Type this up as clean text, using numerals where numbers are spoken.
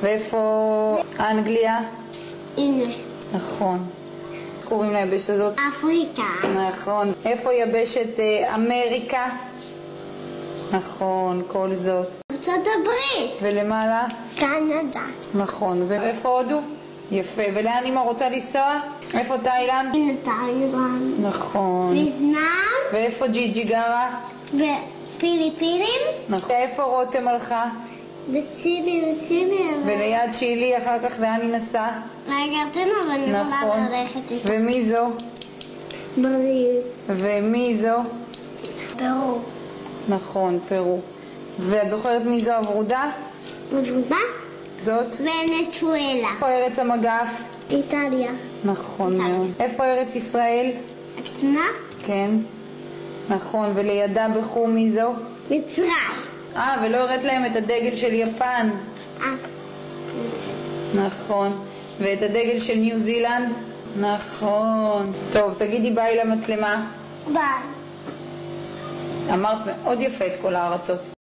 ואיפה אנגליה? הנה. נכון. קוראים ליבשת הזאת? אפריקה. נכון. איפה יבשת אמריקה? נכון, כל זאת. ארצות הברית. ולמעלה? קנדה. נכון. ואיפה הודו? יפה. ולאן אמא רוצה לנסוע? איפה תאילנד? הנה תאילנד. נכון. וייטנאם. ואיפה ג'יג'י גרה? ופיליפינים. נכון. איפה רותם הלכה? וסילי. וליד שילי אחר כך לאן היא נסעה? לארגנטינה, אבל אני יכולה נכון. ללכת איתה. ומי זו? בריא. ומי זו? פרו. נכון, פרו. ואת זוכרת מי זו הוורודה? עבודה? זאת? ונצואלה. איפה ארץ המגף? איטליה. נכון מאוד. איפה ארץ ישראל? הקטנה? כן. נכון, ולידה בחום מי זו? מצרים. ולא הראת להם את הדגל של יפן. נכון. ואת הדגל של ניו זילנד? נכון. טוב, תגידי ביי למצלמה. ביי. אמרת מאוד יפה את כל הארצות.